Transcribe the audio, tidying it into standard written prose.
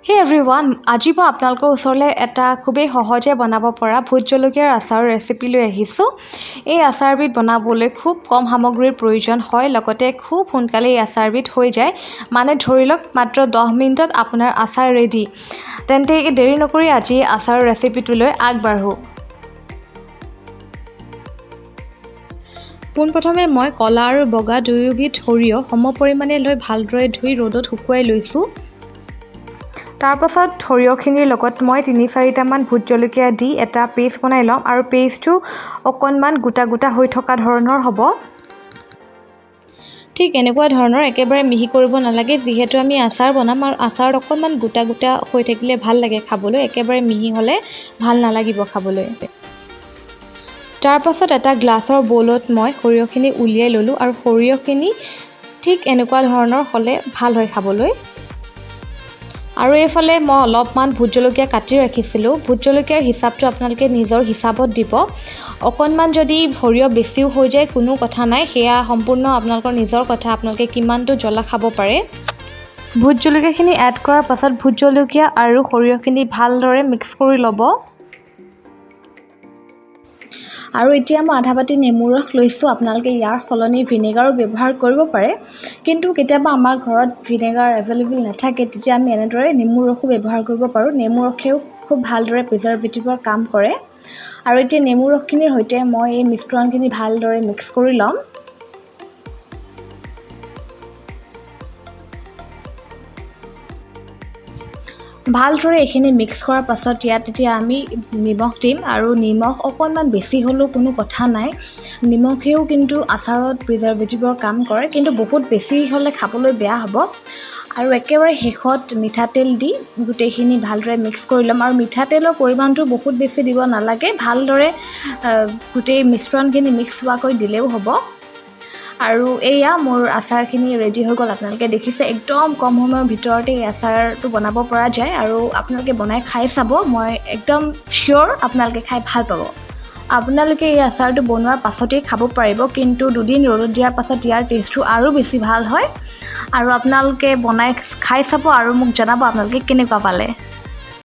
Hey everyone, আজি মই আপোনালোকৰ ওচৰলৈ এটা খুবেই সহজে বনাব পৰা ভোট জলকীয়াৰ আচাৰৰ ৰেচিপি লৈ আহিছোঁ। এই আচাৰবিধ বনাবলৈ খুব কম সামগ্ৰীৰ প্ৰয়োজন হয়, লগতে খুব সোনকালে এই আচাৰবিধ হৈ যায়। মানে ধৰি লওক মাত্ৰ 10 মিনিটত আপোনাৰ আচাৰ ৰেডি। তেন্তে দেৰি নকৰি আজি আচাৰৰ ৰেচিপিটোলৈ আগবাঢ়ো। পোনপ্ৰথমে মই কলা আৰু বগা দুয়োবিধ সৰিয়হ সমপৰিমাণে লৈ ভালদৰে ধুই ৰ'দত শুকুৱাই লৈছোঁ। তাৰ পাছত সৰিয়হখিনিৰ লগত মই 3-4টামান ভোট জলকীয়া দি এটা পেষ্ট বনাই ল'ম আৰু পেষ্টটো অকণমান গোটা গোটা হৈ থকা ধৰণৰ হ'ব। ঠিক এনেকুৱা ধৰণৰ একেবাৰে মিহি কৰিব নালাগে, যিহেতু আমি আচাৰ বনাম আৰু আচাৰত অকণমান গোটা গোটা হৈ থাকিলে ভাল লাগে খাবলৈ, একেবাৰে মিহি হ'লে ভাল নালাগিব খাবলৈ। তাৰ পাছত এটা গ্লাছৰ বলত মই সৰিয়হখিনি উলিয়াই ল'লোঁ আৰু সৰিয়হখিনি ঠিক এনেকুৱা ধৰণৰ হ'লে ভাল হয় খাবলৈ। আৰু এইফালে মই অলপমান ভোট জলকীয়া কাটি ৰাখিছিলোঁ। ভোট জলকীয়াৰ হিচাপটো আপোনালোকে নিজৰ হিচাপত দিব। অকণমান যদি সৰিয়হ বেছিও হৈ যায় কোনো কথা নাই, সেয়া সম্পূৰ্ণ আপোনালোকৰ নিজৰ কথা, আপোনালোকে কিমানটো জ্বলা খাব পাৰে। ভোট জলকীয়াখিনি এড কৰাৰ পাছত ভোট জলকীয়া আৰু সৰিয়হখিনি ভালদৰে মিক্স কৰি ল'ব। আৰু এতিয়া মই আধা বাটি নেমু ৰস লৈছোঁ। আপোনালোকে ইয়াৰ সলনি ভিনেগাৰো ব্যৱহাৰ কৰিব পাৰে, কিন্তু কেতিয়াবা আমাৰ ঘৰত ভিনেগাৰ এভেইলেবল নাথাকে, তেতিয়া আমি এনেদৰে নেমু ৰসো ব্যৱহাৰ কৰিব পাৰোঁ। নেমু ৰসেও খুব ভালদৰে প্ৰিজাৰ্ভেটিভৰ কাম কৰে। আৰু এতিয়া নেমু ৰসখিনিৰ সৈতে মই এই মিশ্ৰণখিনি ভালদৰে মিক্স কৰি ল'ম। ভালদৰে এইখিনি মিক্স কৰাৰ পাছত ইয়াত এতিয়া আমি নিমখ দিম, আৰু নিমখ অকণমান বেছি হ'লেও কোনো কথা নাই। নিমখেও কিন্তু আচাৰত প্ৰিজাৰ্ভেটিভৰ কাম কৰে, কিন্তু বহুত বেছি হ'লে খাবলৈ বেয়া হ'ব। আৰু একেবাৰে শেষত মিঠাতেল দি গোটেইখিনি ভালদৰে মিক্স কৰি ল'ম। আৰু মিঠাতেলৰ পৰিমাণটো বহুত বেছি দিব নালাগে, ভালদৰে গোটেই মিশ্ৰণখিনি মিক্স হোৱাকৈ দিলেও হ'ব। আৰু এয়া মোৰ আচাৰখিনি ৰেডি হৈ গ'ল। আপোনালোকে দেখিছে একদম কম সময়ৰ ভিতৰতে এই আচাৰটো বনাব পৰা যায়, আৰু আপোনালোকে বনাই খাই চাব, মই একদম চিয়'ৰ আপোনালোকে খাই ভাল পাব। আপোনালোকে এই আচাৰটো বনোৱাৰ পাছতেই খাব পাৰিব, কিন্তু 2 দিন ৰ'দত দিয়াৰ পাছত ইয়াৰ টেষ্টটো আৰু বেছি ভাল হয়। আৰু আপোনালোকে বনাই খাই চাব আৰু মোক জনাব আপোনালোকে কেনেকুৱা পালে।